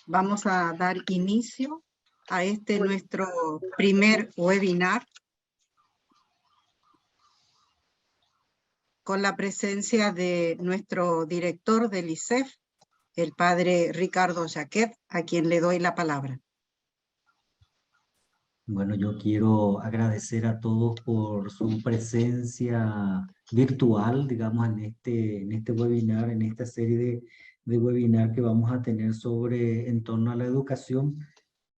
Vamos a dar inicio a nuestro primer webinar con la presencia de nuestro director del ISEF, el padre Ricardo Jaquet, a quien le doy la palabra. Bueno, yo quiero agradecer a todos por su presencia virtual, digamos, en este webinar, en esta serie de webinar que vamos a tener en torno a la educación.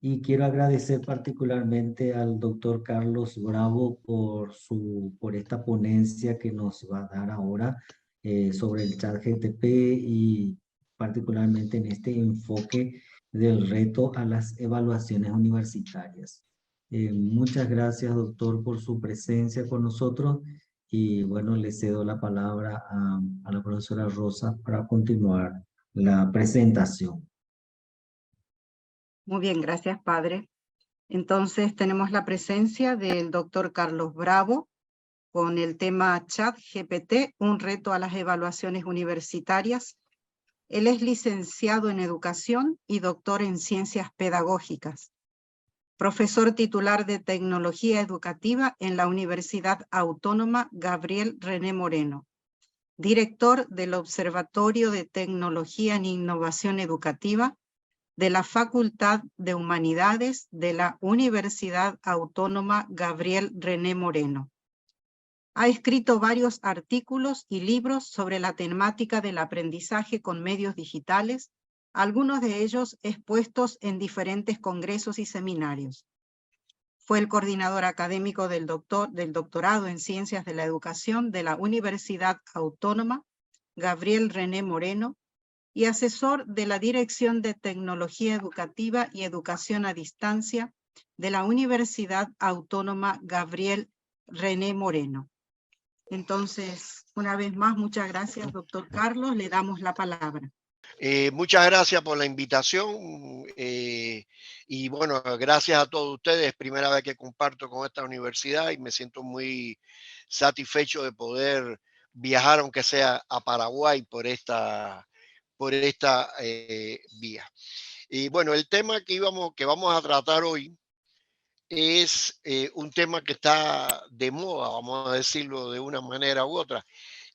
Y quiero agradecer particularmente al doctor Carlos Bravo por esta ponencia que nos va a dar ahora sobre el ChatGPT y particularmente en este enfoque del reto a las evaluaciones universitarias. Muchas gracias, doctor, por su presencia con nosotros y bueno, le cedo la palabra a la profesora Rosa para continuar la presentación. Muy bien, gracias, padre. Entonces tenemos la presencia del doctor Carlos Bravo con el tema ChatGPT, un reto a las evaluaciones universitarias. Él es licenciado en Educación y doctor en Ciencias Pedagógicas, profesor titular de Tecnología Educativa en la Universidad Autónoma Gabriel René Moreno, director del Observatorio de Tecnología en Innovación Educativa de la Facultad de Humanidades de la Universidad Autónoma Gabriel René Moreno. Ha escrito varios artículos y libros sobre la temática del aprendizaje con medios digitales, algunos de ellos expuestos en diferentes congresos y seminarios. Fue el coordinador académico del doctorado en Ciencias de la Educación de la Universidad Autónoma Gabriel René Moreno y asesor de la Dirección de Tecnología Educativa y Educación a Distancia de la Universidad Autónoma Gabriel René Moreno. Entonces, una vez más, muchas gracias, doctor Carlos. Le damos la palabra. Muchas gracias por la invitación y bueno, gracias a todos ustedes. Primera vez que comparto con esta universidad y me siento muy satisfecho de poder viajar, aunque sea a Paraguay, por esta vía. Y bueno, el tema que vamos a tratar hoy es un tema que está de moda, vamos a decirlo de una manera u otra,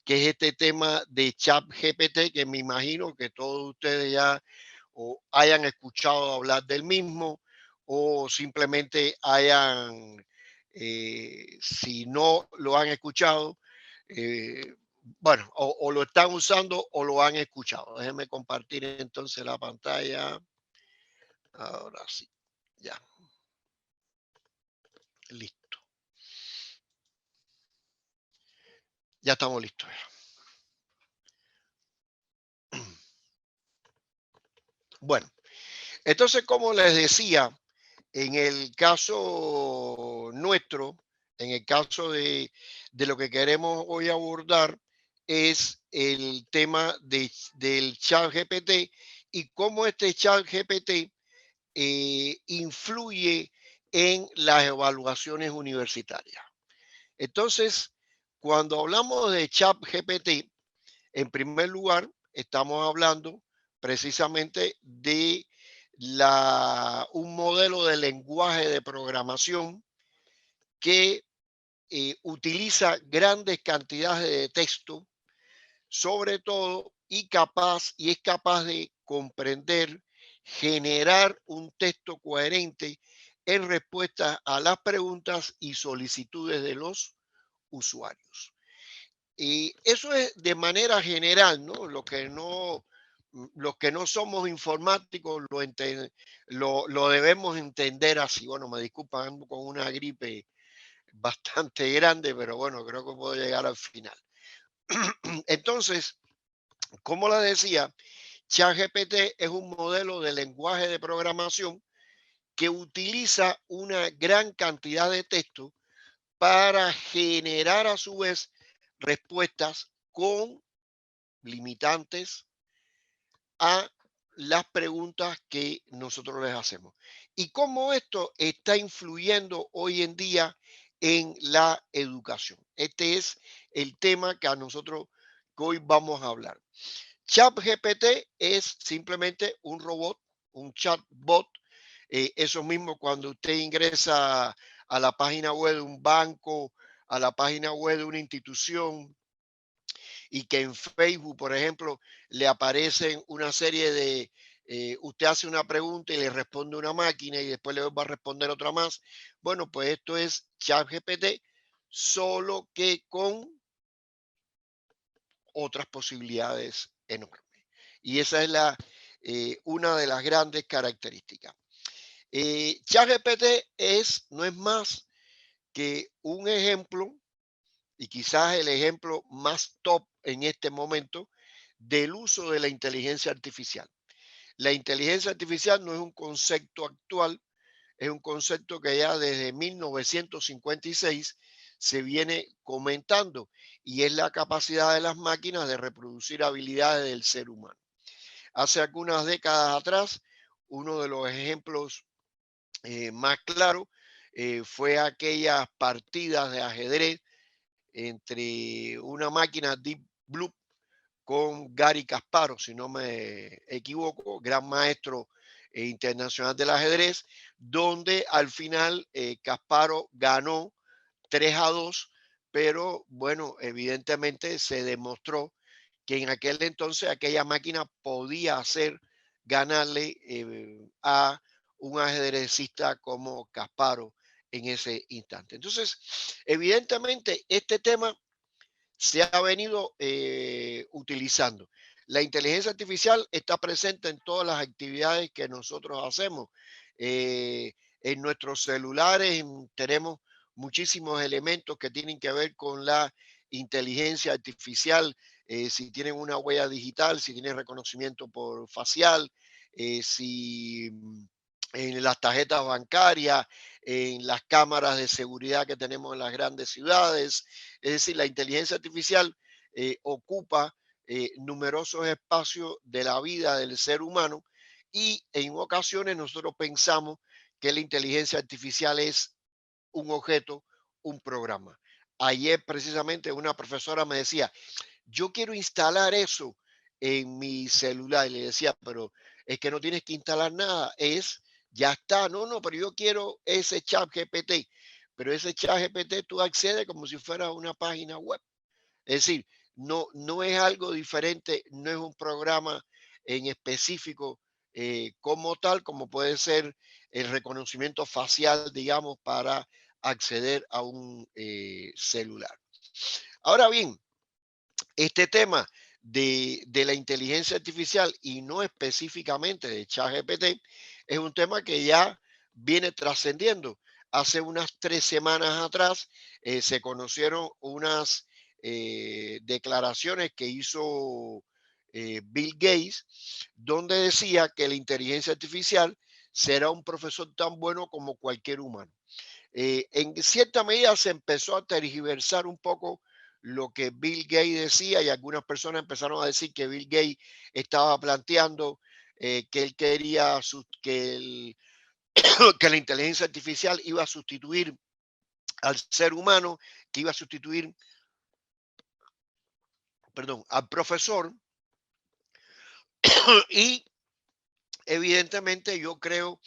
que es este tema de ChatGPT, que me imagino que todos ustedes ya o hayan escuchado hablar del mismo o simplemente si no lo han escuchado, bueno, o lo están usando o lo han escuchado. Déjenme compartir entonces la pantalla. Ahora sí, ya. Listo. Ya estamos listos. Bueno, entonces, como les decía, en el caso nuestro, en el caso de lo que queremos hoy abordar, es el tema del ChatGPT y cómo este ChatGPT influye en las evaluaciones universitarias. Entonces, cuando hablamos de ChatGPT, en primer lugar, estamos hablando precisamente de un modelo de lenguaje de programación que utiliza grandes cantidades de texto, sobre todo, y es capaz de comprender, generar un texto coherente en respuesta a las preguntas y solicitudes de los usuarios. Y eso es de manera general, ¿no? Los que no somos informáticos lo debemos entender así. Bueno, me disculpan, ando con una gripe bastante grande, pero bueno, creo que puedo llegar al final. Entonces, como les decía, ChatGPT es un modelo de lenguaje de programación que utiliza una gran cantidad de texto para generar a su vez respuestas con limitantes a las preguntas que nosotros les hacemos. Y cómo esto está influyendo hoy en día en la educación. Este es el tema que hoy vamos a hablar. ChatGPT es simplemente un robot, un chatbot. Eso mismo cuando usted ingresa a la página web de un banco, a la página web de una institución, y que en Facebook, por ejemplo, le aparecen una serie de, usted hace una pregunta y le responde una máquina y después le va a responder otra más. Bueno, pues esto es ChatGPT, solo que con otras posibilidades enormes. Y esa es una de las grandes características. ChatGPT no es más que un ejemplo, y quizás el ejemplo más top en este momento, del uso de la inteligencia artificial. La inteligencia artificial no es un concepto actual, es un concepto que ya desde 1956 se viene comentando, y es la capacidad de las máquinas de reproducir habilidades del ser humano. Hace algunas décadas atrás, uno de los ejemplos más claros fue aquellas partidas de ajedrez entre una máquina Deep Blue con Gary Kasparov, si no me equivoco, gran maestro internacional del ajedrez, donde al final Kasparov ganó 3-2, pero bueno, evidentemente se demostró que en aquel entonces aquella máquina podía hacer ganarle a un ajedrecista como Kasparov en ese instante. Entonces, evidentemente, este tema se ha venido utilizando. La inteligencia artificial está presente en todas las actividades que nosotros hacemos. En nuestros celulares tenemos muchísimos elementos que tienen que ver con la inteligencia artificial. Si tienen una huella digital, si tienen reconocimiento por facial, si en las tarjetas bancarias, en las cámaras de seguridad que tenemos en las grandes ciudades. Es decir, la inteligencia artificial ocupa numerosos espacios de la vida del ser humano, y en ocasiones nosotros pensamos que la inteligencia artificial es un objeto, un programa. Ayer precisamente una profesora me decía, yo quiero instalar eso en mi celular. Y le decía, pero es que no tienes que instalar nada, ya está. No, no, pero yo quiero ese chat GPT. Pero ese chat GPT tú accedes como si fuera una página web. Es decir, no es algo diferente, no es un programa en específico como tal, como puede ser el reconocimiento facial, digamos, para acceder a un celular. Ahora bien, este tema de la inteligencia artificial, y no específicamente de ChatGPT, es un tema que ya viene trascendiendo. Hace unas 3 semanas atrás se conocieron unas declaraciones que hizo Bill Gates, donde decía que la inteligencia artificial será un profesor tan bueno como cualquier humano. En cierta medida se empezó a tergiversar un poco lo que Bill Gates decía, y algunas personas empezaron a decir que Bill Gates estaba planteando que él quería que la inteligencia artificial iba a sustituir al ser humano, que iba a sustituir, perdón, al profesor. Y evidentemente yo creo,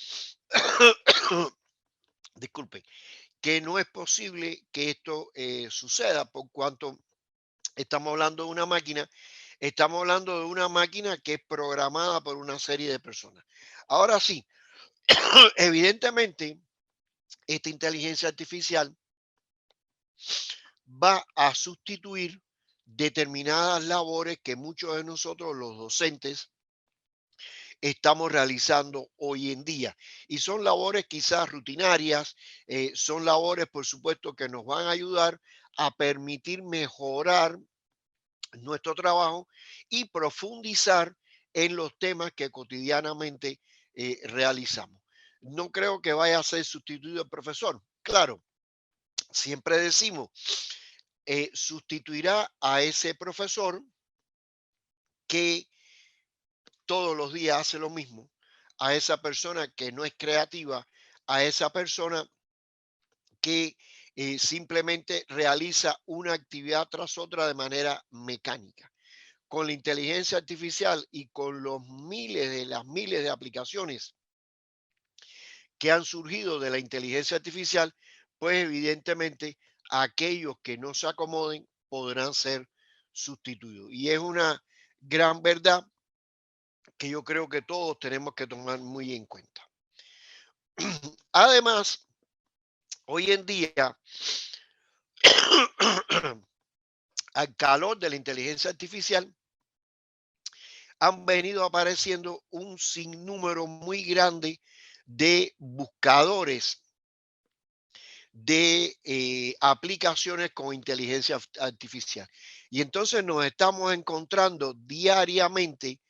disculpe, que no es posible que esto suceda, por cuanto estamos hablando de una máquina. Estamos hablando de una máquina que es programada por una serie de personas. Ahora sí, evidentemente, esta inteligencia artificial va a sustituir determinadas labores que muchos de nosotros, los docentes, estamos realizando hoy en día. Y son labores quizás rutinarias, son labores, por supuesto, que nos van a ayudar a permitir mejorar nuestro trabajo y profundizar en los temas que cotidianamente realizamos. No creo que vaya a ser sustituido el profesor. Claro, siempre decimos, sustituirá a ese profesor que todos los días hace lo mismo, a esa persona que no es creativa, a esa persona que simplemente realiza una actividad tras otra de manera mecánica. con la inteligencia artificial y con las miles de aplicaciones que han surgido de la inteligencia artificial, pues evidentemente aquellos que no se acomoden podrán ser sustituidos. Y es una gran verdad que yo creo que todos tenemos que tomar muy en cuenta. Además, hoy en día, al calor de la inteligencia artificial, han venido apareciendo un sinnúmero muy grande de buscadores de aplicaciones con inteligencia artificial. Y entonces nos estamos encontrando diariamente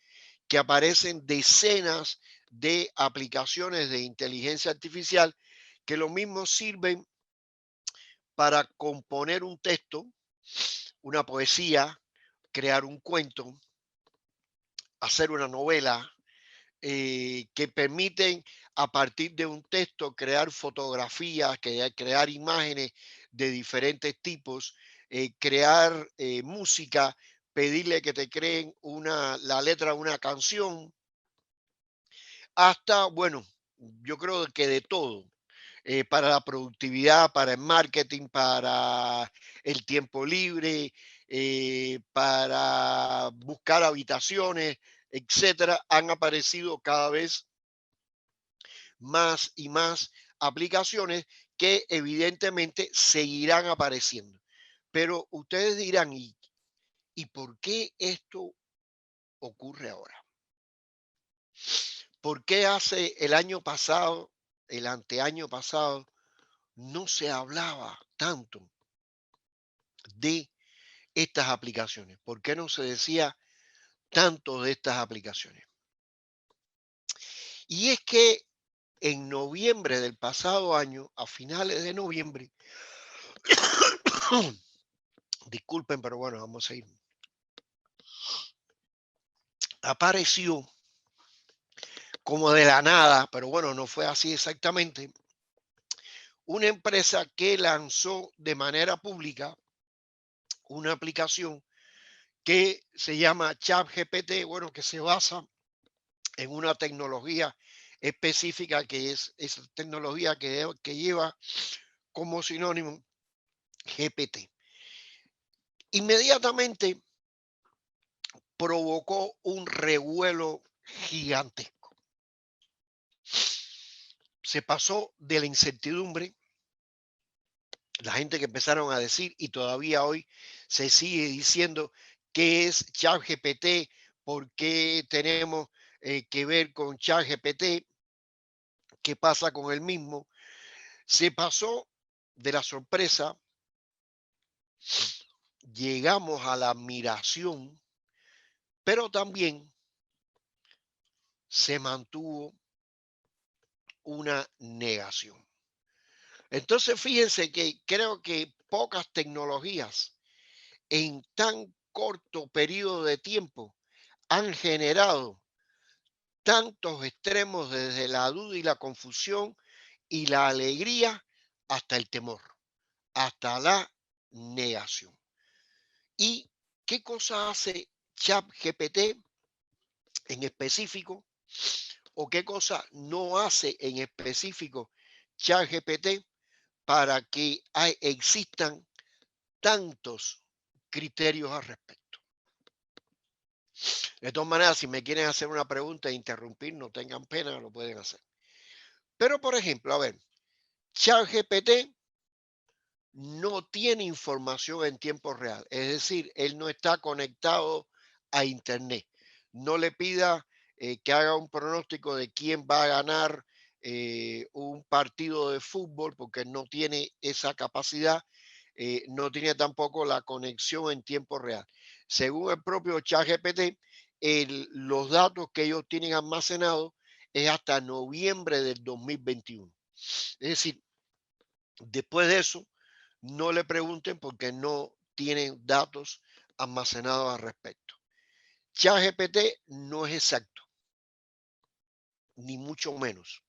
que aparecen decenas de aplicaciones de inteligencia artificial que lo mismo sirven para componer un texto, una poesía, crear un cuento, hacer una novela, que permiten a partir de un texto crear fotografías, crear imágenes de diferentes tipos, crear música, pedirle que te creen la letra de una canción, hasta, bueno, yo creo que de todo, para la productividad, para el marketing, para el tiempo libre, para buscar habitaciones, etcétera, han aparecido cada vez más y más aplicaciones que evidentemente seguirán apareciendo. Pero ustedes dirán, ¿y por qué esto ocurre ahora? ¿Por qué hace el año pasado, el anteaño pasado, no se hablaba tanto de estas aplicaciones? ¿Por qué no se decía tanto de estas aplicaciones? Y es que en noviembre del pasado año, a finales de noviembre, disculpen, pero bueno, vamos a ir. Apareció como de la nada, pero bueno, no fue así exactamente, una empresa que lanzó de manera pública una aplicación que se llama ChatGPT, bueno, que se basa en una tecnología específica que es esa tecnología que lleva como sinónimo GPT. Inmediatamente provocó un revuelo gigantesco. Se pasó de la incertidumbre, la gente que empezaron a decir, y todavía hoy se sigue diciendo, qué es ChatGPT, por qué tenemos que ver con ChatGPT, qué pasa con el mismo. Se pasó de la sorpresa, llegamos a la admiración, pero también se mantuvo una negación. Entonces, fíjense que creo que pocas tecnologías en tan corto periodo de tiempo han generado tantos extremos desde la duda y la confusión y la alegría hasta el temor, hasta la negación. ¿Y qué cosa hace ChatGPT en específico? ¿O qué cosa no hace en específico ChatGPT para que existan tantos criterios al respecto? De todas maneras, si me quieren hacer una pregunta e interrumpir, no tengan pena, lo pueden hacer. Pero, por ejemplo, a ver, ChatGPT no tiene información en tiempo real, es decir, él no está conectado a Internet. No le pida que haga un pronóstico de quién va a ganar un partido de fútbol, porque no tiene esa capacidad, no tiene tampoco la conexión en tiempo real. Según el propio ChatGPT, los datos que ellos tienen almacenados es hasta noviembre del 2021. Es decir, después de eso, no le pregunten porque no tienen datos almacenados al respecto. ChatGPT no es exacto, ni mucho menos.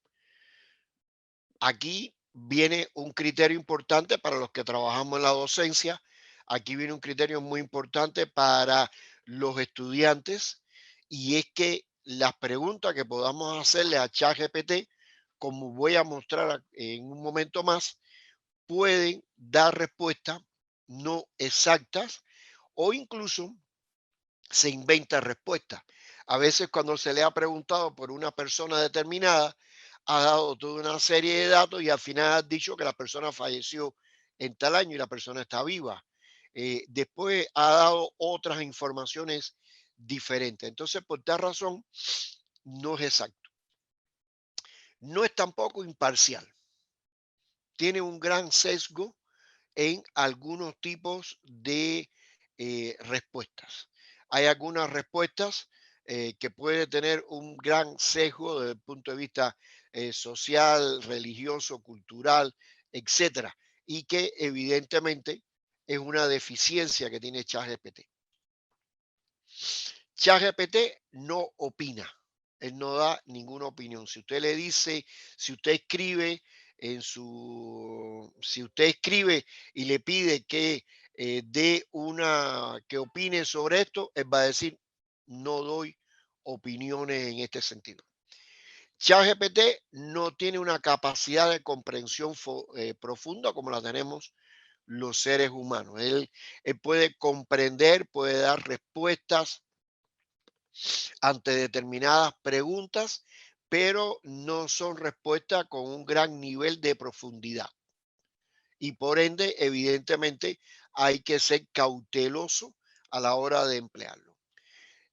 Aquí viene un criterio importante para los que trabajamos en la docencia. Aquí viene un criterio muy importante para los estudiantes, y es que las preguntas que podamos hacerle a ChatGPT, como voy a mostrar en un momento más, pueden dar respuestas no exactas o incluso se inventa respuestas. A veces cuando se le ha preguntado por una persona determinada, ha dado toda una serie de datos y al final ha dicho que la persona falleció en tal año y la persona está viva. Después ha dado otras informaciones diferentes. Entonces, por tal razón, no es exacto. No es tampoco imparcial. Tiene un gran sesgo en algunos tipos de respuestas. Hay algunas respuestas que pueden tener un gran sesgo desde el punto de vista social, religioso, cultural, etcétera, y que evidentemente es una deficiencia que tiene ChatGPT. ChatGPT no opina, él no da ninguna opinión. Si usted le dice, si usted escribe si usted escribe y le pide que que opine sobre esto, él va a decir, no doy opiniones en este sentido. ChatGPT no tiene una capacidad de comprensión profunda como la tenemos los seres humanos. Él puede comprender, puede dar respuestas ante determinadas preguntas, pero no son respuestas con un gran nivel de profundidad. Y por ende, evidentemente, hay que ser cauteloso a la hora de emplearlo.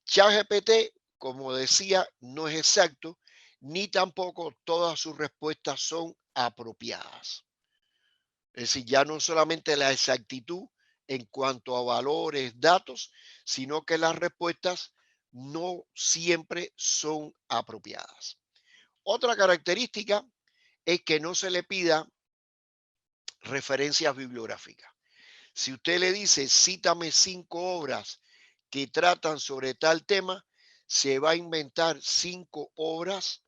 ChatGPT, como decía, no es exacto, ni tampoco todas sus respuestas son apropiadas. Es decir, ya no solamente la exactitud en cuanto a valores, datos, sino que las respuestas no siempre son apropiadas. Otra característica es que no se le pida referencias bibliográficas. Si usted le dice, cítame 5 obras que tratan sobre tal tema, se va a inventar 5 obras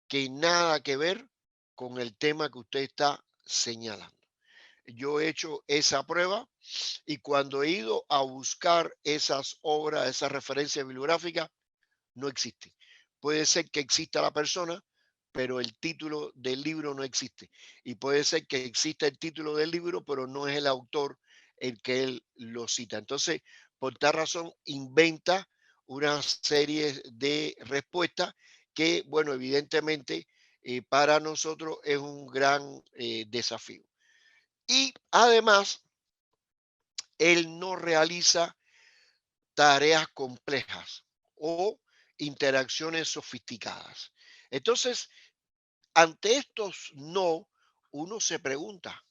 que nada que ver con el tema que usted está señalando. Yo he hecho esa prueba y cuando he ido a buscar esas obras, esas referencias bibliográficas, no existen. Puede ser que exista la persona, pero el título del libro no existe. Y puede ser que exista el título del libro, pero no es el autor el que él lo cita. Entonces, por tal razón, inventa una serie de respuestas que, bueno, evidentemente para nosotros es un gran desafío. Y además, él no realiza tareas complejas o interacciones sofisticadas. Entonces, ante estos no, uno se pregunta,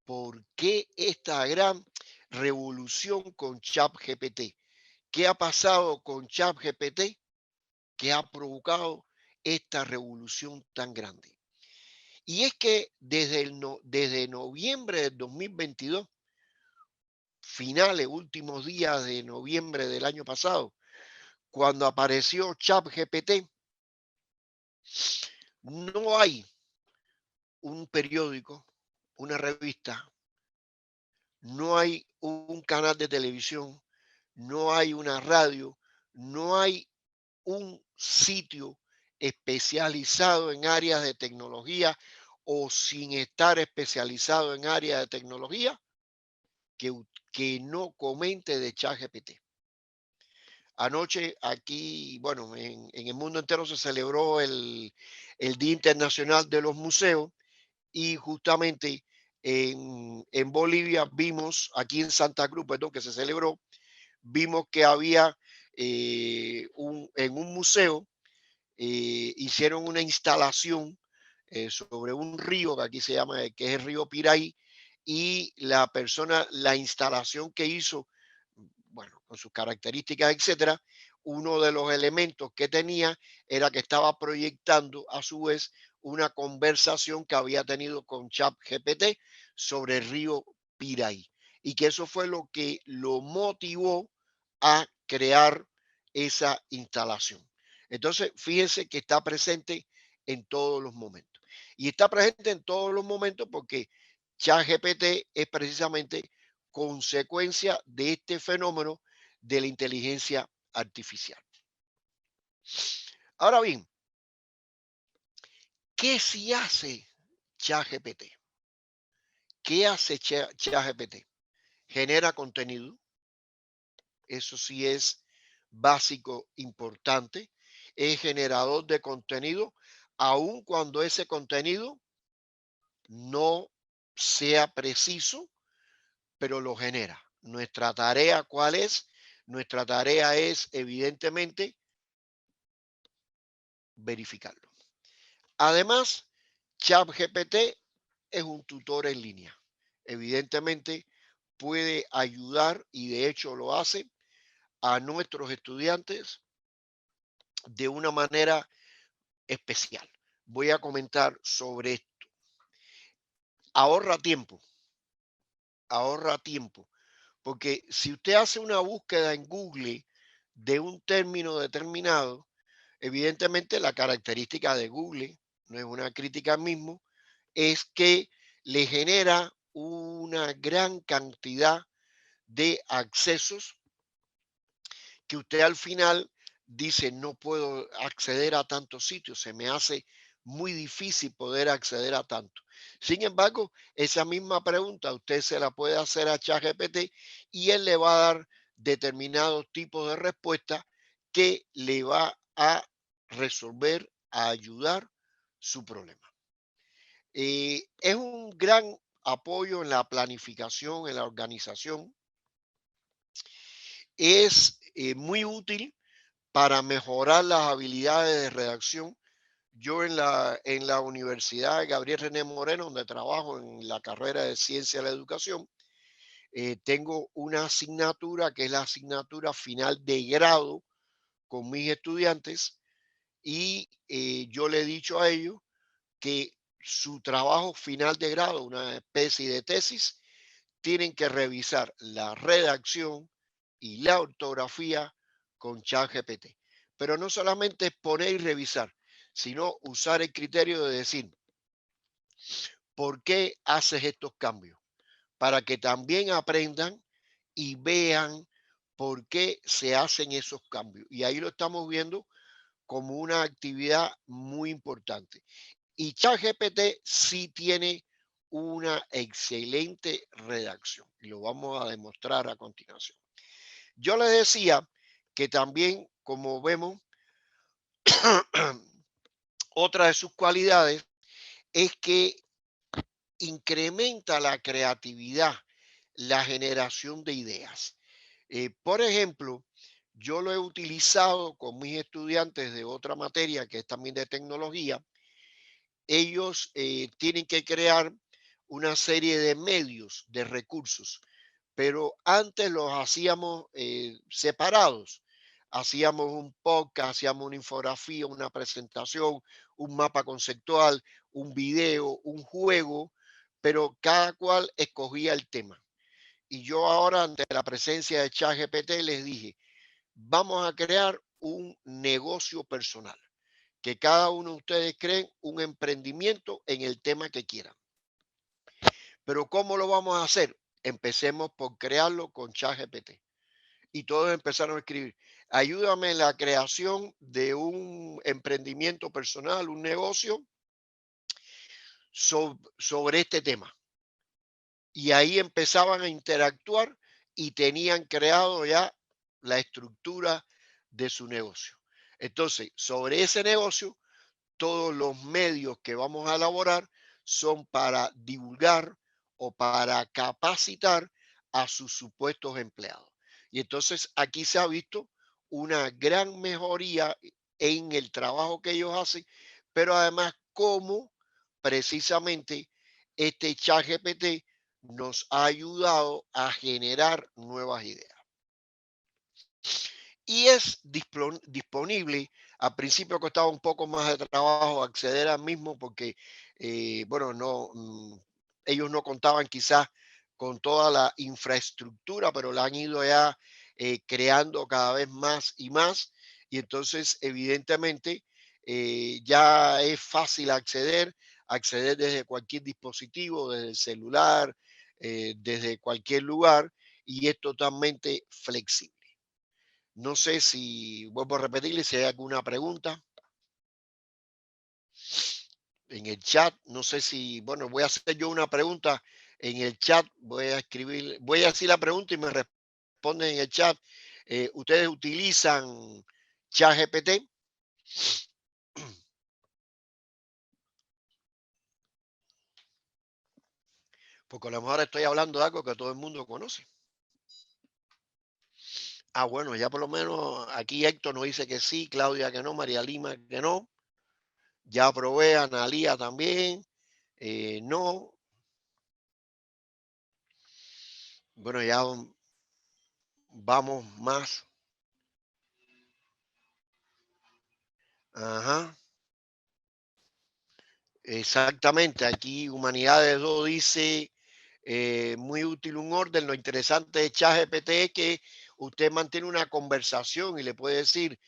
¿por qué esta gran revolución con ChatGPT? ¿Qué ha pasado con ChatGPT que ha provocado esta revolución tan grande? Y es que desde noviembre del 2022, finales, últimos días de noviembre del año pasado, cuando apareció ChatGPT, no hay un periódico, una revista, no hay un canal de televisión, no hay una radio, no hay un sitio especializado en áreas de tecnología o sin estar especializado en áreas de tecnología que no comente de ChatGPT. Anoche aquí, bueno, en el mundo entero se celebró el Día Internacional de los Museos y justamente en Bolivia vimos, aquí en Santa Cruz, perdón, que se celebró, vimos que había en un museo, hicieron una instalación sobre un río que aquí se llama, que es el río Piraí, y la instalación que hizo, bueno, con sus características, etcétera, uno de los elementos que tenía era que estaba proyectando a su vez una conversación que había tenido con ChatGPT sobre el río Piraí y que eso fue lo que lo motivó a crear esa instalación. Entonces, fíjense que está presente en todos los momentos. Y está presente en todos los momentos porque ChatGPT es precisamente consecuencia de este fenómeno de la inteligencia artificial. Ahora bien, ¿qué sí hace ChatGPT? ¿Qué hace ChatGPT? Genera contenido. Eso sí es básico, importante. Es generador de contenido, aun cuando ese contenido no sea preciso, pero lo genera. Nuestra tarea, ¿cuál es? Nuestra tarea es, evidentemente, verificarlo. Además, ChatGPT es un tutor en línea. Evidentemente, puede ayudar, y de hecho lo hace, a nuestros estudiantes de una manera especial. Voy a comentar sobre esto. Ahorra tiempo, ahorra tiempo, porque si usted hace una búsqueda en Google de un término determinado, evidentemente la característica de Google, no es una crítica al mismo, es que le genera una gran cantidad de accesos que usted al final dice, no puedo acceder a tantos sitios, se me hace muy difícil poder acceder a tanto. Sin embargo, esa misma pregunta usted se la puede hacer a ChatGPT y él le va a dar determinados tipos de respuestas que le va a resolver, a ayudar su problema. Es un gran apoyo en la planificación, en la organización. Es muy útil para mejorar las habilidades de redacción. Yo en la Universidad Gabriel René Moreno, donde trabajo en la carrera de Ciencia de la Educación, tengo una asignatura que es la asignatura final de grado con mis estudiantes y yo le he dicho a ellos que su trabajo final de grado, una especie de tesis, tienen que revisar la redacción y la ortografía con ChatGPT. Pero no solamente es poner y revisar, sino usar el criterio de decir, ¿por qué haces estos cambios? Para que también aprendan y vean por qué se hacen esos cambios. Y ahí lo estamos viendo como una actividad muy importante. Y ChatGPT sí tiene una excelente redacción y lo vamos a demostrar a continuación. Yo les decía que también, como vemos, otra de sus cualidades es que incrementa la creatividad, la generación de ideas. Por ejemplo, yo lo he utilizado con mis estudiantes de otra materia que es también de tecnología. Ellos tienen que crear una serie de medios, de recursos, pero antes los hacíamos separados. Hacíamos un podcast, hacíamos una infografía, una presentación, un mapa conceptual, un video, un juego, pero cada cual escogía el tema. Y yo ahora, ante la presencia de ChatGPT, les dije, vamos a crear un negocio personal, que cada uno de ustedes creen un emprendimiento en el tema que quieran. Pero ¿cómo lo vamos a hacer? Empecemos por crearlo con ChatGPT. Y todos empezaron a escribir, ayúdame en la creación de un emprendimiento personal, un negocio sobre este tema. Y ahí empezaban a interactuar y tenían creado ya la estructura de su negocio. Entonces, sobre ese negocio, todos los medios que vamos a elaborar son para divulgar o para capacitar a sus supuestos empleados. Y entonces aquí se ha visto una gran mejoría en el trabajo que ellos hacen, pero además cómo precisamente este ChatGPT nos ha ayudado a generar nuevas ideas. Y es disponible. Al principio costaba un poco más de trabajo acceder al mismo porque, bueno, ellos no contaban quizás con toda la infraestructura, pero la han ido ya creando cada vez más y más. Y entonces, evidentemente, ya es fácil acceder desde cualquier dispositivo, desde el celular, desde cualquier lugar, y es totalmente flexible. No sé si, vuelvo a repetirle, si hay alguna pregunta en el chat. No sé si, bueno, voy a hacer yo una pregunta en el chat. Voy a escribir, voy a decir la pregunta y me responden en el chat. ¿Ustedes utilizan ChatGPT? Porque a lo mejor estoy hablando de algo que todo el mundo conoce. Ah, bueno, ya por lo menos aquí Héctor nos dice que sí, Claudia que no, María Lima que no. Ya probé, Analía también. No. Bueno, ya vamos más. Ajá. Exactamente. Aquí Humanidades 2 dice, muy útil un orden. Lo interesante de ChatGPT es que usted mantiene una conversación y le puede decir,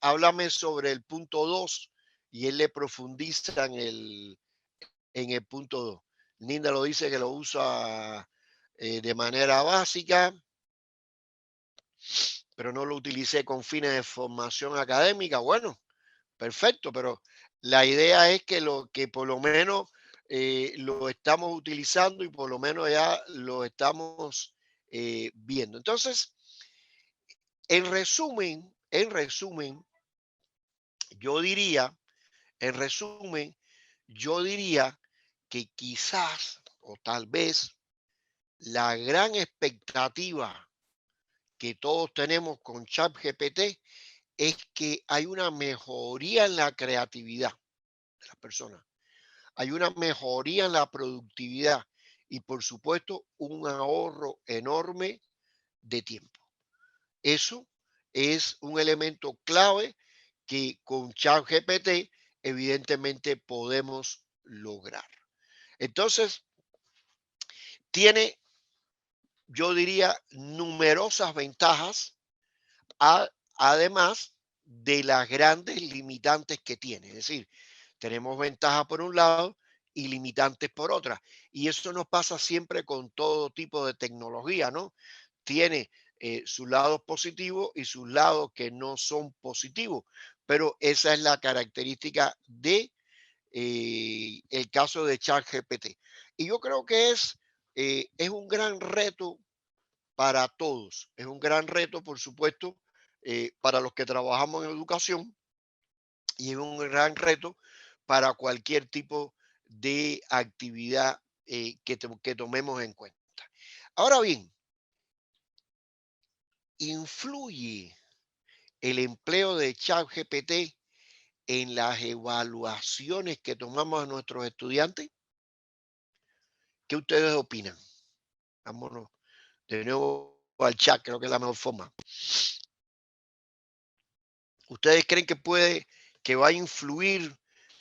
háblame sobre el punto 2 y él le profundiza en el punto 2. Linda lo dice que lo usa de manera básica, pero no lo utilicé con fines de formación académica. Bueno, perfecto, pero la idea es que lo que por lo menos lo estamos utilizando y por lo menos ya lo estamos viendo. Entonces, en resumen, yo diría, en resumen, yo diría que quizás o tal vez la gran expectativa que todos tenemos con ChatGPT es que hay una mejoría en la creatividad de las personas, hay una mejoría en la productividad y por supuesto un ahorro enorme de tiempo. Eso es un elemento clave que con ChatGPT evidentemente podemos lograr. Entonces, tiene, yo diría, numerosas ventajas, además de las grandes limitantes que tiene. Es decir, tenemos ventajas por un lado y limitantes por otra. Y eso nos pasa siempre con todo tipo de tecnología, ¿no? Tiene sus lados positivos y sus lados que no son positivos. Pero esa es la característica de el caso de ChatGPT. Y yo creo que es un gran reto para todos. Es un gran reto, por supuesto, para los que trabajamos en educación y es un gran reto para cualquier tipo de actividad que tomemos en cuenta. Ahora bien, ¿influye el empleo de ChatGPT en las evaluaciones que tomamos a nuestros estudiantes? ¿Qué ustedes opinan? Vámonos de nuevo al chat, creo que es la mejor forma. ¿Ustedes creen que va a influir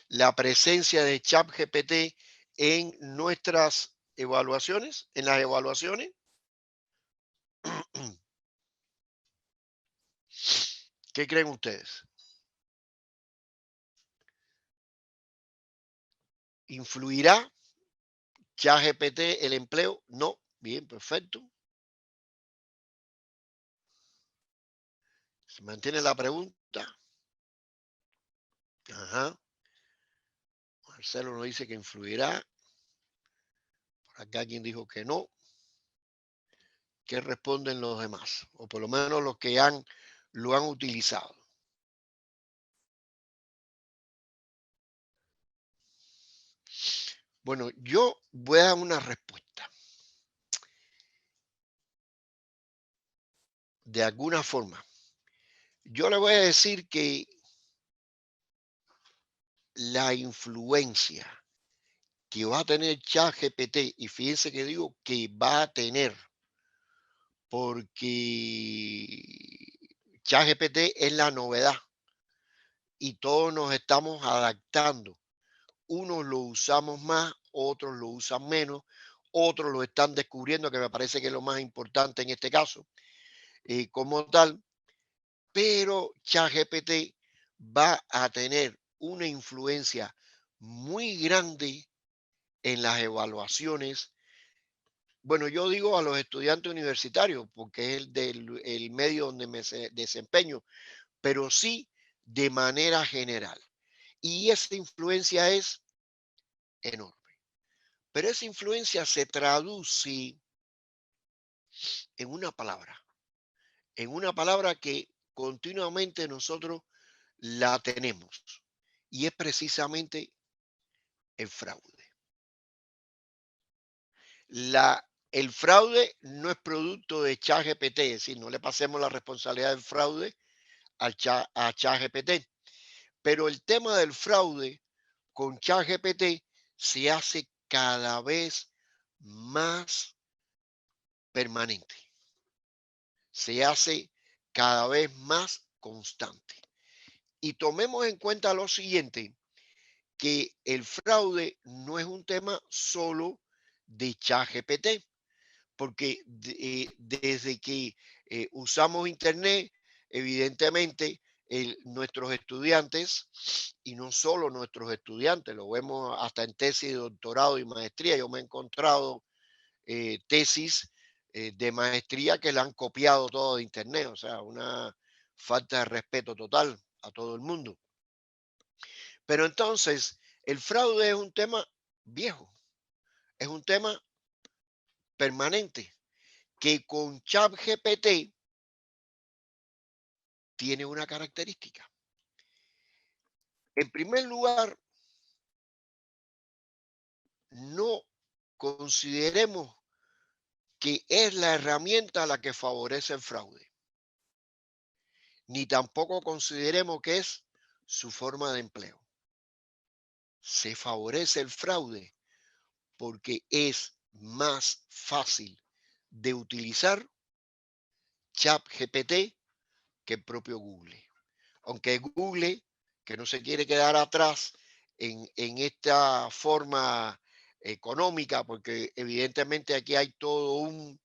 la presencia de ChatGPT en nuestras evaluaciones, en las evaluaciones? ¿Qué creen ustedes? ¿Influirá ChatGPT el empleo? No. Bien, perfecto. Se mantiene la pregunta. Ajá. Marcelo nos dice que influirá. Por acá quien dijo que no. ¿Qué responden los demás? O por lo menos los que lo han utilizado. Bueno, yo voy a dar una respuesta. De alguna forma. Yo le voy a decir que la influencia que va a tener ChatGPT, y fíjense que digo que va a tener, porque ChatGPT es la novedad y todos nos estamos adaptando. Unos lo usamos más, otros lo usan menos, otros lo están descubriendo, que me parece que es lo más importante en este caso, como tal, pero ChatGPT va a tener una influencia muy grande en las evaluaciones. Bueno, yo digo a los estudiantes universitarios porque es el medio donde me desempeño, pero sí de manera general. Y esa influencia es enorme. Pero esa influencia se traduce en una palabra que continuamente nosotros la tenemos. Y es precisamente el fraude. El fraude no es producto de ChatGPT, es decir, no le pasemos la responsabilidad del fraude a ChatGPT. Pero el tema del fraude con ChatGPT se hace cada vez más permanente, se hace cada vez más constante. Y tomemos en cuenta lo siguiente, que el fraude no es un tema solo de ChatGPT, porque desde que usamos Internet, evidentemente nuestros estudiantes, y no solo nuestros estudiantes, lo vemos hasta en tesis de doctorado y maestría, yo me he encontrado tesis de maestría que la han copiado todo de Internet, o sea, una falta de respeto total a todo el mundo. Pero entonces, el fraude es un tema viejo, es un tema permanente, que con ChatGPT tiene una característica. En primer lugar, no consideremos que es la herramienta la que favorece el fraude, ni tampoco consideremos que es su forma de empleo. Se favorece el fraude porque es más fácil de utilizar ChatGPT que el propio Google. Aunque Google, que no se quiere quedar atrás en esta forma económica, porque evidentemente aquí hay todo un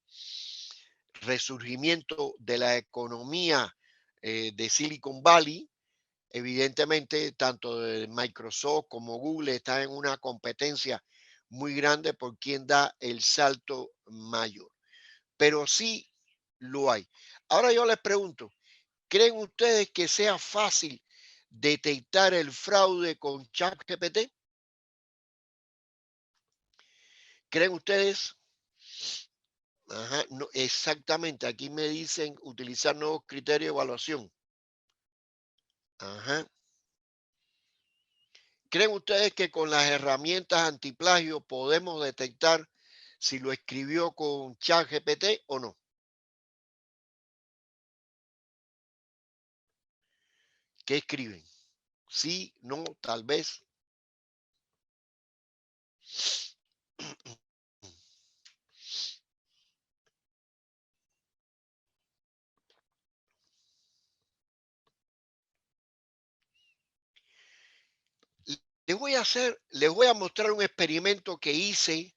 resurgimiento de la economía de Silicon Valley. Evidentemente, tanto de Microsoft como Google están en una competencia muy grande por quien da el salto mayor. Pero sí lo hay. Ahora yo les pregunto, ¿creen ustedes que sea fácil detectar el fraude con ChatGPT? ¿Creen ustedes? Ajá, no, exactamente. Aquí me dicen utilizar nuevos criterios de evaluación. Ajá. ¿Creen ustedes que con las herramientas antiplagio podemos detectar si lo escribió con ChatGPT o no? ¿Qué escriben? Sí, no, tal vez. Les voy a mostrar un experimento que hice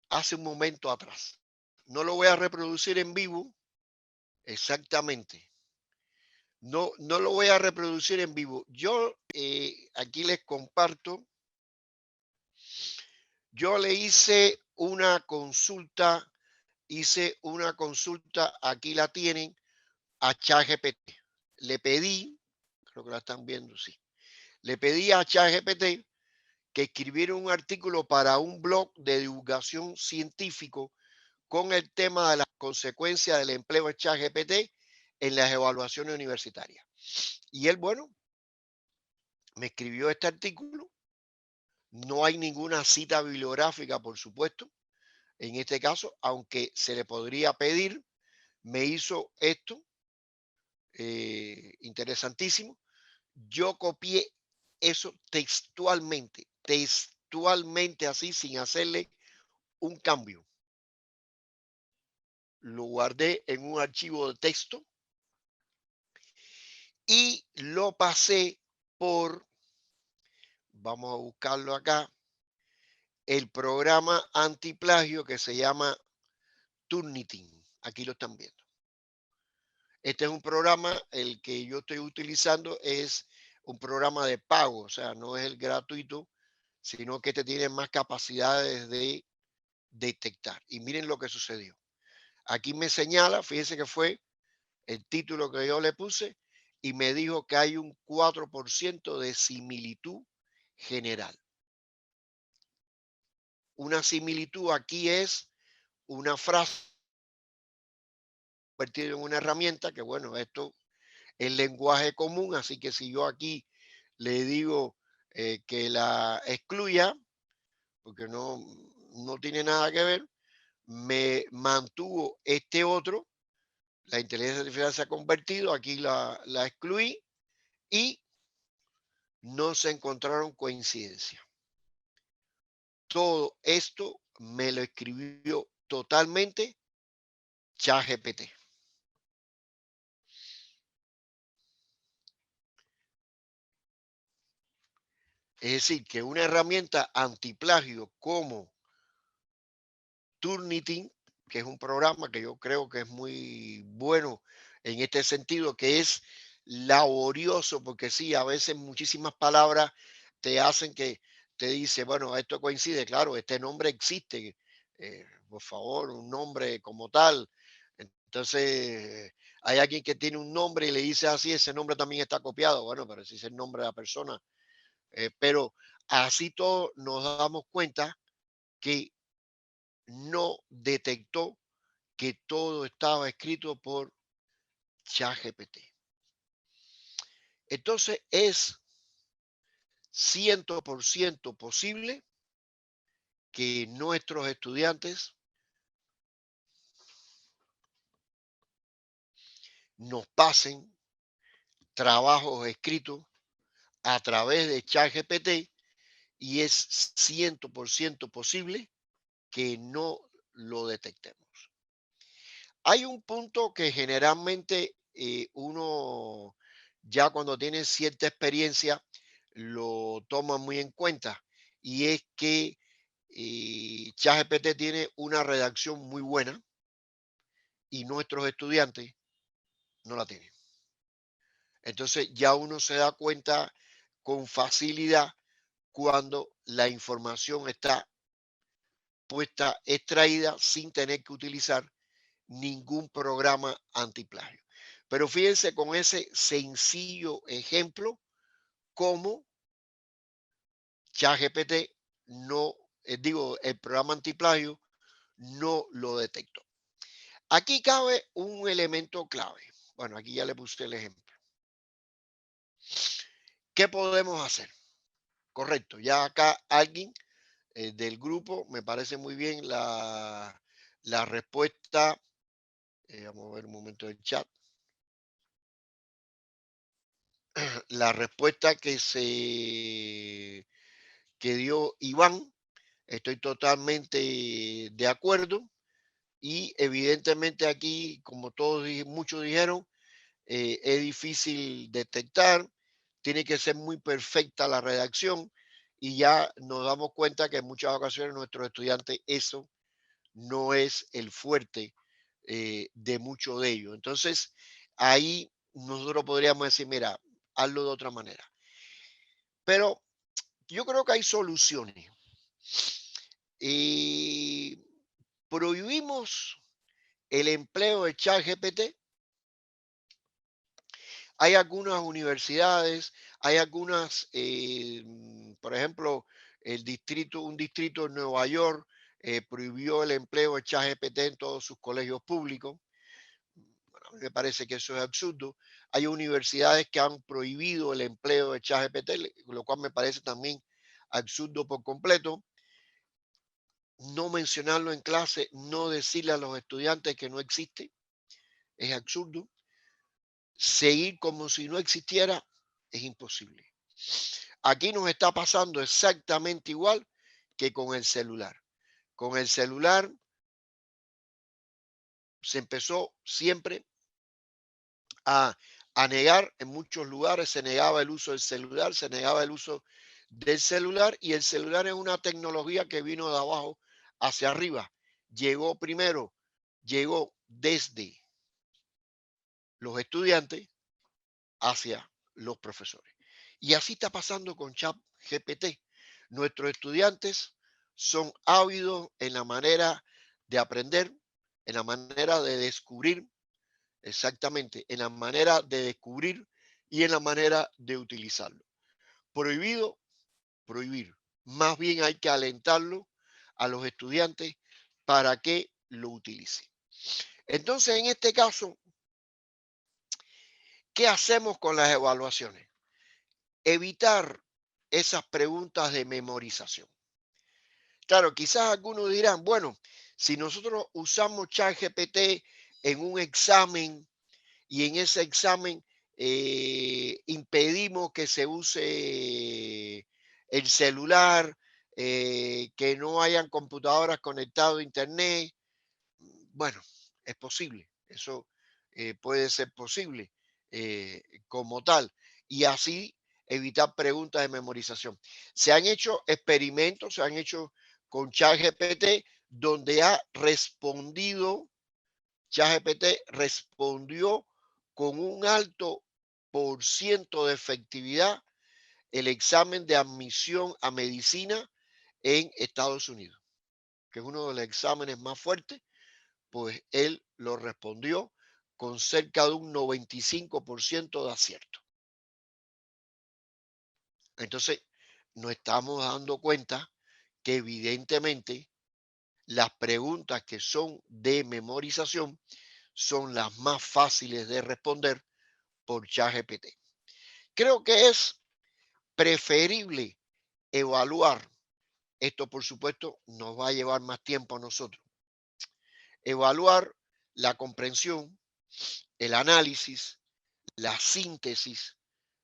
hace un momento atrás. No lo voy a reproducir en vivo, exactamente. No, no lo voy a reproducir en vivo. Yo aquí les comparto. Yo le hice una consulta, aquí la tienen, a ChatGPT. Le pedí, creo que la están viendo, sí. Le pedí a ChatGPT que escribiera un artículo para un blog de divulgación científico con el tema de las consecuencias del empleo de ChatGPT en las evaluaciones universitarias. Y él, bueno, me escribió este artículo. No hay ninguna cita bibliográfica, por supuesto, en este caso, aunque se le podría pedir, me hizo esto, interesantísimo. Yo copié eso textualmente así, sin hacerle un cambio. Lo guardé en un archivo de texto y lo pasé por, vamos a buscarlo acá, el programa antiplagio que se llama Turnitin. Aquí lo están viendo. Este es un programa, el que yo estoy utilizando es un programa de pago, o sea, no es el gratuito, sino que este tiene más capacidades de detectar. Y miren lo que sucedió. Aquí me señala, fíjense que fue el título que yo le puse, y me dijo que hay un 4% de similitud general. Una similitud aquí es una frase convertida en una herramienta que, bueno, esto es lenguaje común, así que si yo aquí le digo que la excluya, porque no tiene nada que ver, me mantuvo este otro, la inteligencia artificial se ha convertido, aquí la excluí y no se encontraron coincidencias. Todo esto me lo escribió totalmente ChatGPT. Es decir, que una herramienta antiplagio como Turnitin, que es un programa que yo creo que es muy bueno en este sentido, que es laborioso, porque sí, a veces muchísimas palabras te hacen que te dice, bueno, esto coincide, claro, este nombre existe, por favor, un nombre como tal. Entonces, hay alguien que tiene un nombre y le dice así, ese nombre también está copiado. Bueno, pero si es el nombre de la persona. Pero así todos nos damos cuenta que no detectó que todo estaba escrito por ChatGPT. Entonces es 100% posible que nuestros estudiantes nos pasen trabajos escritos a través de ChatGPT y es 100% posible que no lo detectemos. Hay un punto que generalmente uno ya cuando tiene cierta experiencia lo toma muy en cuenta y es que ChatGPT tiene una redacción muy buena y nuestros estudiantes no la tienen. Entonces ya uno se da cuenta con facilidad cuando la información está puesta, extraída sin tener que utilizar ningún programa antiplagio. Pero fíjense con ese sencillo ejemplo cómo ChatGPT no, el programa antiplagio no lo detectó. Aquí cabe un elemento clave. Bueno, aquí ya le puse el ejemplo. ¿Qué podemos hacer? Correcto, ya acá alguien del grupo, me parece muy bien la respuesta. Vamos a ver un momento del chat. La respuesta que dio Iván, estoy totalmente de acuerdo y evidentemente aquí, como muchos dijeron, es difícil detectar, tiene que ser muy perfecta la redacción y ya nos damos cuenta que en muchas ocasiones nuestros estudiantes eso no es el fuerte de muchos de ellos. Entonces, ahí nosotros podríamos decir, mira, hazlo de otra manera. Pero yo creo que hay soluciones. Y prohibimos el empleo de ChatGPT. Hay algunas universidades, hay algunas, por ejemplo, un distrito en Nueva York prohibió el empleo de ChatGPT en todos sus colegios públicos. Bueno, a mí me parece que eso es absurdo. Hay universidades que han prohibido el empleo de ChatGPT, lo cual me parece también absurdo por completo. No mencionarlo en clase, no decirle a los estudiantes que no existe, es absurdo. Seguir como si no existiera es imposible. Aquí nos está pasando exactamente igual que con el celular. Con el celular se empezó siempre a negar en muchos lugares, se negaba el uso del celular, se negaba el uso del celular y el celular es una tecnología que vino de abajo hacia arriba. Llegó primero, llegó desde los estudiantes hacia los profesores. Y así está pasando con ChatGPT. Nuestros estudiantes son ávidos en la manera de aprender, en la manera de descubrir, exactamente, en la manera de descubrir y en la manera de utilizarlo. Prohibido, prohibir. Más bien hay que alentarlo a los estudiantes para que lo utilicen. Entonces, en este caso, ¿qué hacemos con las evaluaciones? Evitar esas preguntas de memorización. Claro, quizás algunos dirán, bueno, si nosotros usamos ChatGPT en un examen y en ese examen impedimos que se use el celular, que no hayan computadoras conectadas a internet. Bueno, es posible, eso puede ser posible como tal, y así evitar preguntas de memorización. Se han hecho experimentos, se han hecho con ChatGPT, donde ha respondido, ChatGPT respondió con un alto por ciento de efectividad el examen de admisión a medicina en Estados Unidos, que es uno de los exámenes más fuertes. Pues él lo respondió con cerca de un 95% de acierto. Entonces, nos estamos dando cuenta que evidentemente las preguntas que son de memorización son las más fáciles de responder por ChatGPT. Creo que es preferible evaluar. Esto, por supuesto, nos va a llevar más tiempo a nosotros. Evaluar la comprensión, el análisis, la síntesis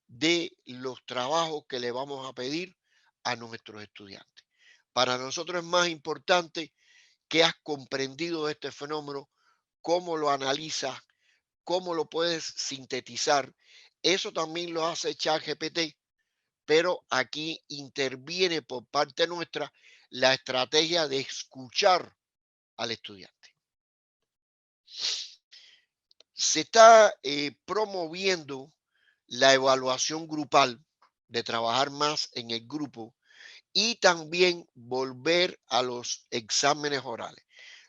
de los trabajos que le vamos a pedir a nuestros estudiantes. Para nosotros es más importante que has comprendido este fenómeno, cómo lo analizas, cómo lo puedes sintetizar. Eso también lo hace ChatGPT, pero aquí interviene por parte nuestra la estrategia de escuchar al estudiante. Se está promoviendo la evaluación grupal, de trabajar más en el grupo y también volver a los exámenes orales.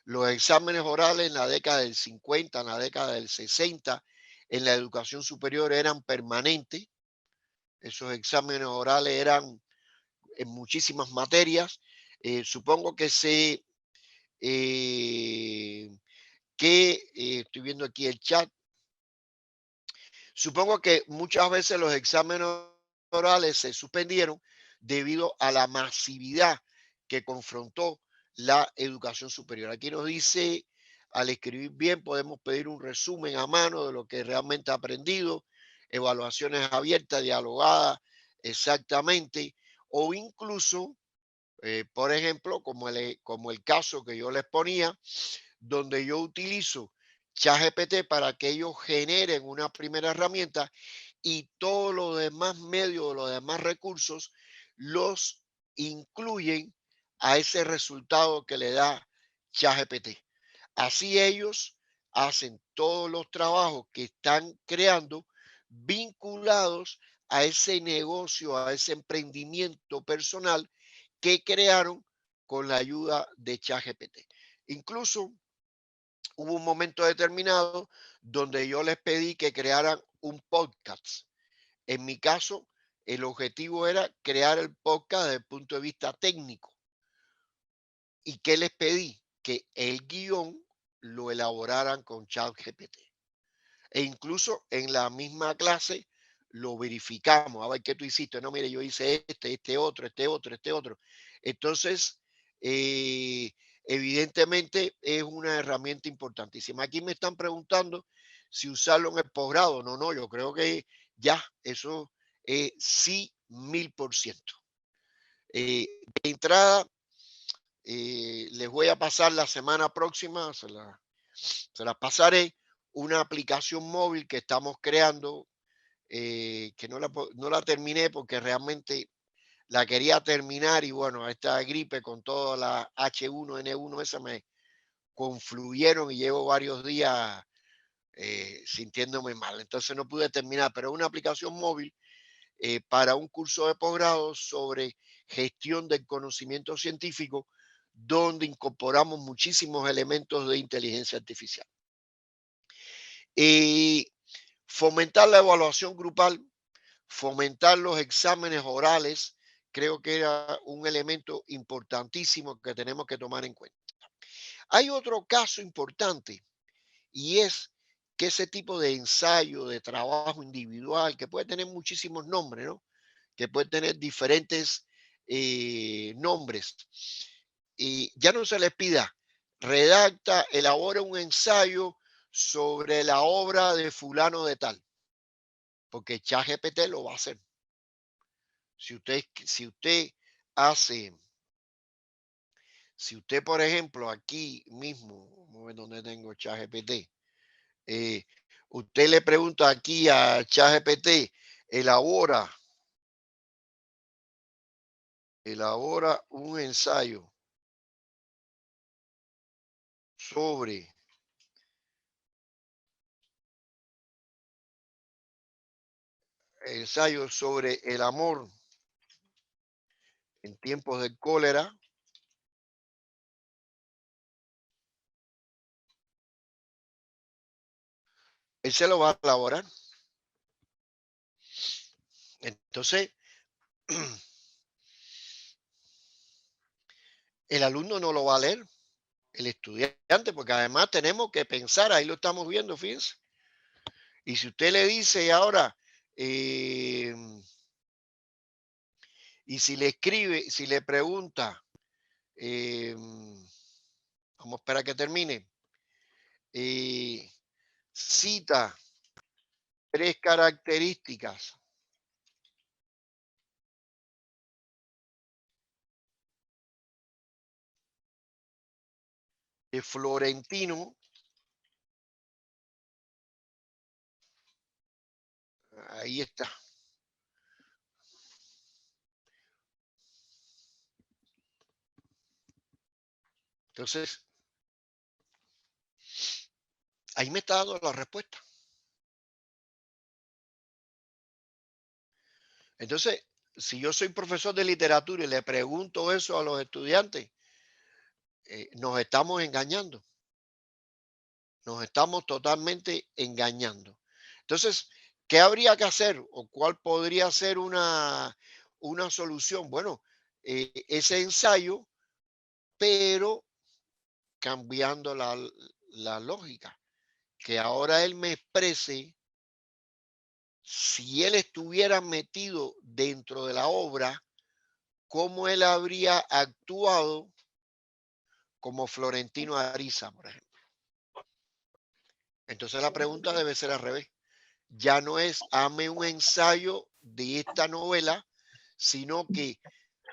Los exámenes orales en la década del 50, en la década del 60, en la educación superior eran permanentes. Esos exámenes orales eran en muchísimas materias. Supongo que estoy viendo aquí el chat. Supongo que muchas veces los exámenes orales se suspendieron debido a la masividad que confrontó la educación superior. Aquí nos dice, al escribir bien podemos pedir un resumen a mano de lo que realmente ha aprendido, evaluaciones abiertas, dialogadas, exactamente, o incluso, por ejemplo, como el caso que yo les ponía, donde yo utilizo ChatGPT para que ellos generen una primera herramienta y todos los demás medios, los demás recursos, los incluyen a ese resultado que le da ChatGPT. Así ellos hacen todos los trabajos que están creando vinculados a ese negocio, a ese emprendimiento personal que crearon con la ayuda de ChatGPT. Incluso hubo un momento determinado donde yo les pedí que crearan un podcast. En mi caso, el objetivo era crear el podcast desde el punto de vista técnico. ¿Y qué les pedí? Que el guión lo elaboraran con ChatGPT. E incluso en la misma clase lo verificamos. A ver qué tú hiciste. No, mire, yo hice este otro, este otro, este otro. Entonces, eh, evidentemente es una herramienta importantísima. Aquí me están preguntando si usarlo en el posgrado. No, yo creo que ya, eso sí, 1000%. De entrada, les voy a pasar la semana próxima, se las pasaré, una aplicación móvil que estamos creando, que no la terminé porque realmente la quería terminar y bueno, esta gripe con toda la H1N1 esa me confluyeron y llevo varios días sintiéndome mal. Entonces no pude terminar, pero es una aplicación móvil para un curso de posgrado sobre gestión del conocimiento científico, donde incorporamos muchísimos elementos de inteligencia artificial. Y fomentar la evaluación grupal, fomentar los exámenes orales, creo que era un elemento importantísimo que tenemos que tomar en cuenta. Hay otro caso importante y es que ese tipo de ensayo, de trabajo individual, que puede tener muchísimos nombres, ¿no? Que puede tener diferentes nombres, y ya no se les pida, redacta, elabora un ensayo sobre la obra de fulano de tal, porque ChatGPT lo va a hacer. Si usted, por ejemplo, aquí mismo, vamos a ver dónde tengo ChatGPT, usted le pregunta aquí a ChatGPT, elabora un ensayo sobre el amor en tiempos de cólera. Él se lo va a elaborar. Entonces, el alumno no lo va a leer, el estudiante, porque además tenemos que pensar, ahí lo estamos viendo, fíjense. Y si usted le dice ahora, y si le escribe, si le pregunta, vamos a esperar a que termine, cita 3 características de Florentino, ahí está. Entonces, ahí me está dando la respuesta. Entonces, si yo soy profesor de literatura y le pregunto eso a los estudiantes, nos estamos engañando. Nos estamos totalmente engañando. Entonces, ¿qué habría que hacer o cuál podría ser una solución? Bueno, ese ensayo, pero cambiando la lógica, que ahora él me exprese si él estuviera metido dentro de la obra, cómo él habría actuado como Florentino Ariza, por ejemplo. Entonces la pregunta debe ser al revés. Ya no es hazme un ensayo de esta novela, sino que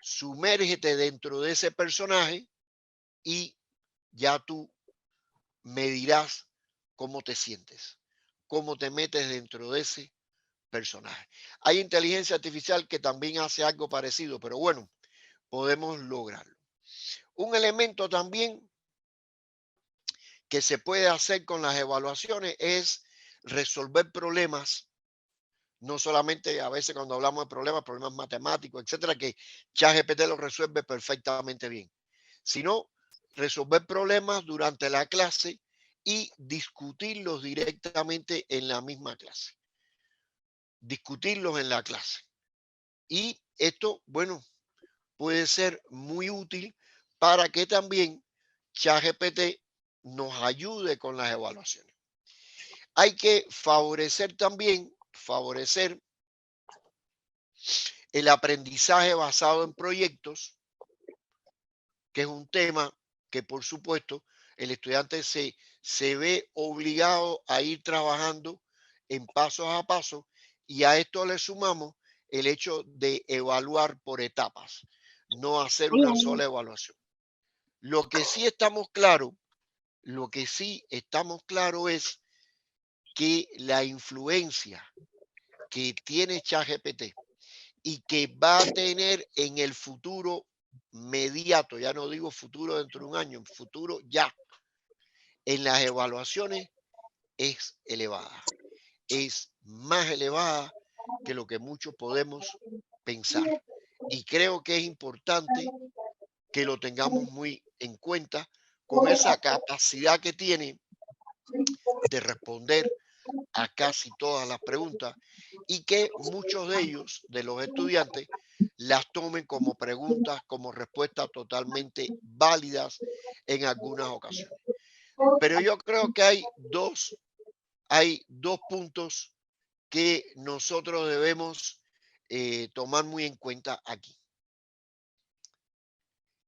sumérgete dentro de ese personaje y ya tú me dirás cómo te sientes, cómo te metes dentro de ese personaje. Hay inteligencia artificial que también hace algo parecido, pero bueno, podemos lograrlo. Un elemento también que se puede hacer con las evaluaciones es resolver problemas, no solamente a veces cuando hablamos de problemas matemáticos, etcétera, que ChatGPT lo resuelve perfectamente bien, sino resolver problemas durante la clase y discutirlos directamente en la misma clase. Discutirlos en la clase. Y esto, bueno, puede ser muy útil para que también ChatGPT nos ayude con las evaluaciones. Hay que favorecer el aprendizaje basado en proyectos, que es un tema que por supuesto el estudiante se ve obligado a ir trabajando en pasos a paso, y a esto le sumamos el hecho de evaluar por etapas, no hacer una sola evaluación. Lo que sí estamos claros es que la influencia que tiene ChatGPT y que va a tener en el futuro mediato, ya no digo futuro dentro de un año, futuro ya, en las evaluaciones es elevada. Es más elevada que lo que muchos podemos pensar. Y creo que es importante que lo tengamos muy en cuenta con esa capacidad que tiene de responder a casi todas las preguntas y que muchos de ellos, de los estudiantes, las tomen como preguntas, como respuestas totalmente válidas en algunas ocasiones. Pero yo creo que hay dos puntos que nosotros debemos tomar muy en cuenta aquí.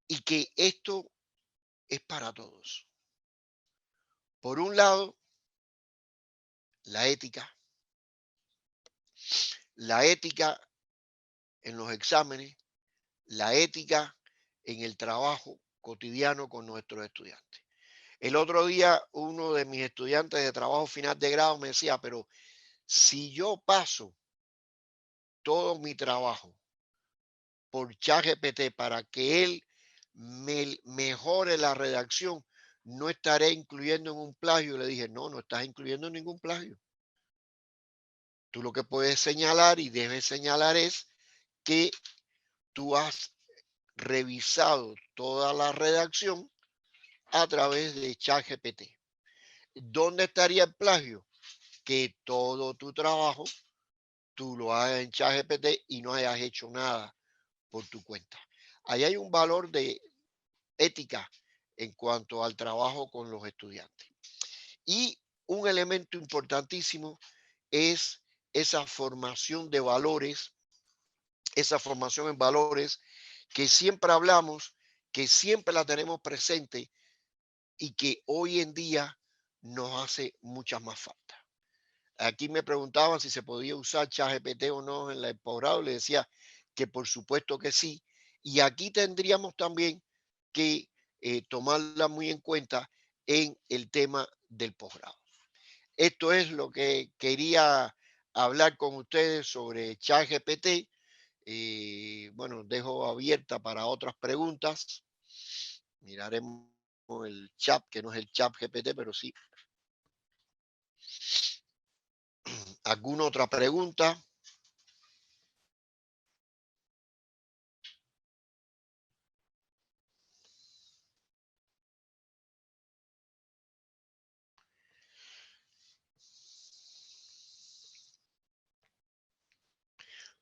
Y que esto es para todos. Por un lado, la ética. La ética en los exámenes, la ética en el trabajo cotidiano con nuestros estudiantes. El otro día, uno de mis estudiantes de trabajo final de grado me decía, pero si yo paso todo mi trabajo por ChatGPT para que él me mejore la redacción, no estaré incluyendo en un plagio. Le dije, no, no estás incluyendo ningún plagio. Tú lo que puedes señalar y debes señalar es que tú has revisado toda la redacción a través de ChatGPT. ¿Dónde estaría el plagio? Que todo tu trabajo tú lo hagas en ChatGPT y no hayas hecho nada por tu cuenta. Ahí hay un valor de ética en cuanto al trabajo con los estudiantes. Y un elemento importantísimo es esa formación de valores, esa formación en valores que siempre hablamos, que siempre la tenemos presente y que hoy en día nos hace mucha más falta. Aquí me preguntaban si se podía usar ChatGPT o no en el posgrado. Le decía que por supuesto que sí. Y aquí tendríamos también que tomarla muy en cuenta en el tema del posgrado. Esto es lo que quería hablar con ustedes sobre ChatGPT. Bueno, dejo abierta para otras preguntas. Miraremos el chat, que no es el chat GPT, pero sí. ¿Alguna otra pregunta?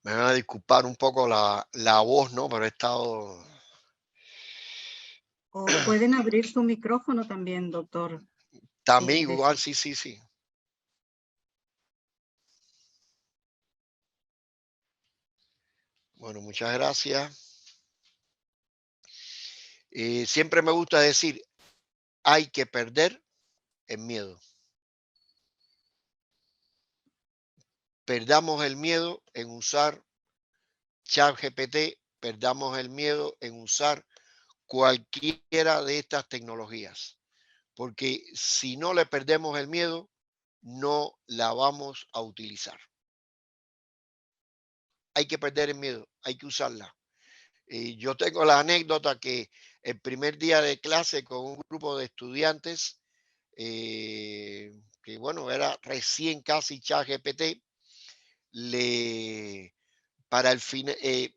Me van a disculpar un poco la voz, ¿no? Pero he estado... O pueden abrir su micrófono también, doctor. También igual, sí, sí, sí. Bueno, muchas gracias. Siempre me gusta decir, hay que perder el miedo. Perdamos el miedo en usar ChatGPT, perdamos el miedo en usar cualquiera de estas tecnologías, porque si no le perdemos el miedo, no la vamos a utilizar. Hay que perder el miedo, hay que usarla. Yo tengo la anécdota que el primer día de clase con un grupo de estudiantes, que bueno, era recién casi ChatGPT, le para el fin,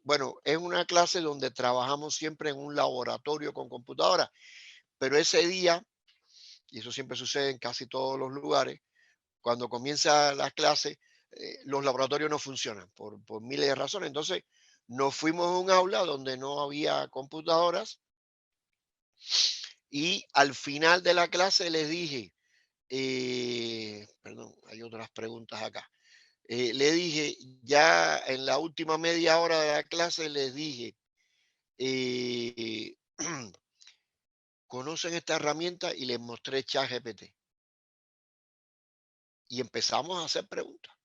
bueno, es una clase donde trabajamos siempre en un laboratorio con computadora, pero ese día, y eso siempre sucede en casi todos los lugares, cuando comienza la clase, los laboratorios no funcionan por miles de razones. Entonces, nos fuimos a un aula donde no había computadoras y al final de la clase les dije, perdón, hay otras preguntas acá. Le dije, ya en la última media hora de la clase, les dije, eh, ¿conocen esta herramienta? Y les mostré ChatGPT. Y empezamos a hacer preguntas.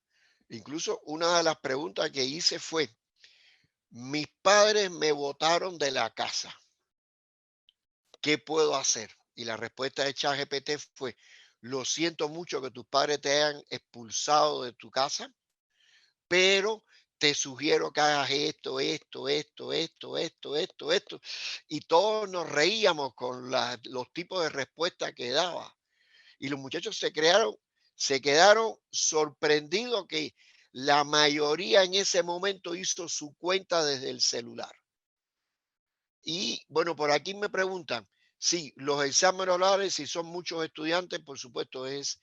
Incluso una de las preguntas que hice fue, mis padres me botaron de la casa. ¿Qué puedo hacer? Y la respuesta de ChatGPT fue, lo siento mucho que tus padres te hayan expulsado de tu casa, pero te sugiero que hagas esto. Y todos nos reíamos con los tipos de respuestas que daba. Y los muchachos se quedaron sorprendidos que la mayoría en ese momento hizo su cuenta desde el celular. Y bueno, por aquí me preguntan, sí, los exámenes orales, si son muchos estudiantes, por supuesto es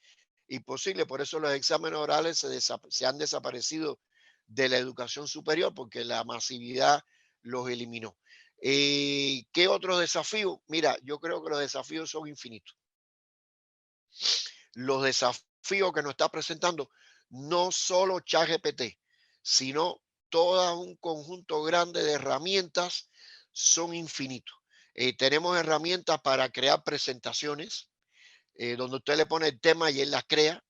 imposible. Por eso los exámenes orales se han desaparecido de la educación superior, porque la masividad los eliminó. ¿Qué otros desafíos? Mira, yo creo que los desafíos son infinitos. Los desafíos que nos está presentando no solo ChatGPT, sino todo un conjunto grande de herramientas son infinitos. Tenemos herramientas para crear presentaciones, donde usted le pone el tema y él las crea.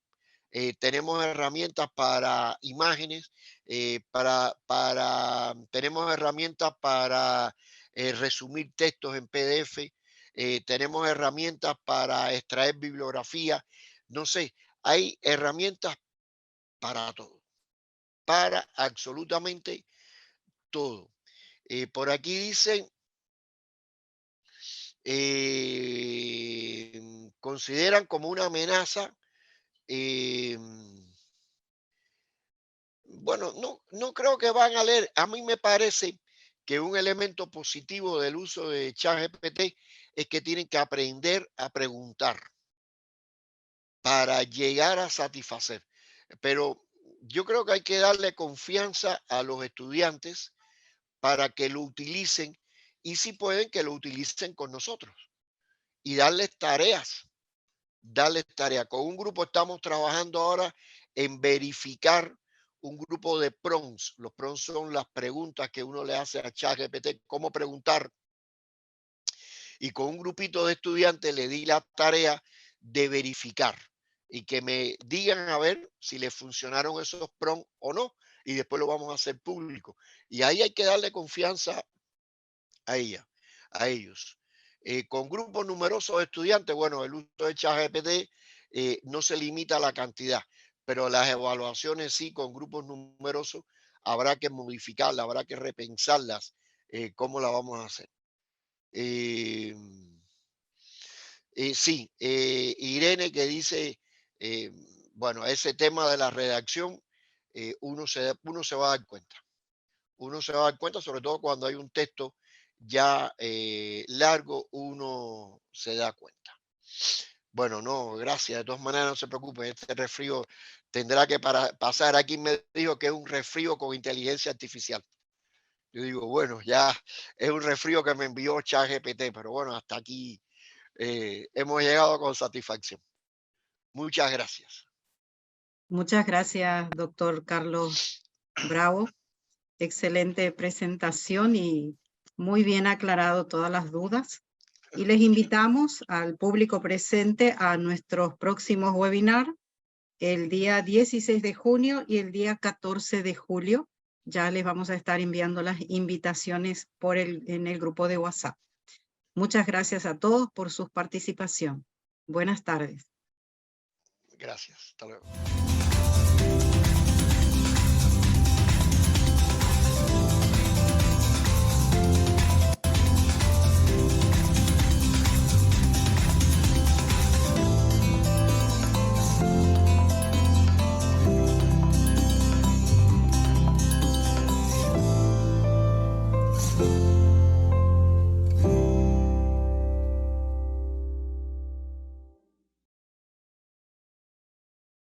Tenemos herramientas para imágenes, tenemos herramientas para resumir textos en PDF, tenemos herramientas para extraer bibliografía. No sé, hay herramientas para todo, para absolutamente todo. Por aquí dicen, consideran como una amenaza. Bueno, no creo que van a leer. A mí me parece que un elemento positivo del uso de ChatGPT es que tienen que aprender a preguntar para llegar a satisfacer. Pero yo creo que hay que darle confianza a los estudiantes para que lo utilicen y si pueden que lo utilicen con nosotros y darles tareas. Con un grupo estamos trabajando ahora en verificar un grupo de prompts. Los prompts son las preguntas que uno le hace a ChatGPT, cómo preguntar. Y con un grupito de estudiantes le di la tarea de verificar y que me digan a ver si les funcionaron esos prompts o no. Y después lo vamos a hacer público. Y ahí hay que darle confianza a ellos. Con grupos numerosos de estudiantes, bueno, el uso de ChatGPT no se limita a la cantidad, pero las evaluaciones sí, con grupos numerosos, habrá que modificarlas, habrá que repensarlas, cómo la vamos a hacer. Sí, Irene que dice, bueno, ese tema de la redacción, uno se va a dar cuenta. Uno se va a dar cuenta, sobre todo cuando hay un texto ya largo, uno se da cuenta. Bueno, no, gracias. De todas maneras, no se preocupen. Este resfrío tendrá que pasar. Aquí me dijo que es un resfrío con inteligencia artificial. Yo digo, bueno, ya es un resfrío que me envió ChatGPT, pero bueno, hasta aquí hemos llegado con satisfacción. Muchas gracias. Muchas gracias, doctor Carlos Bravo. Excelente presentación y muy bien aclarado todas las dudas. Y les invitamos al público presente a nuestros próximos webinars el día 16 de junio y el día 14 de julio. Ya les vamos a estar enviando las invitaciones en el grupo de WhatsApp. Muchas gracias a todos por su participación. Buenas tardes. Gracias. Hasta luego.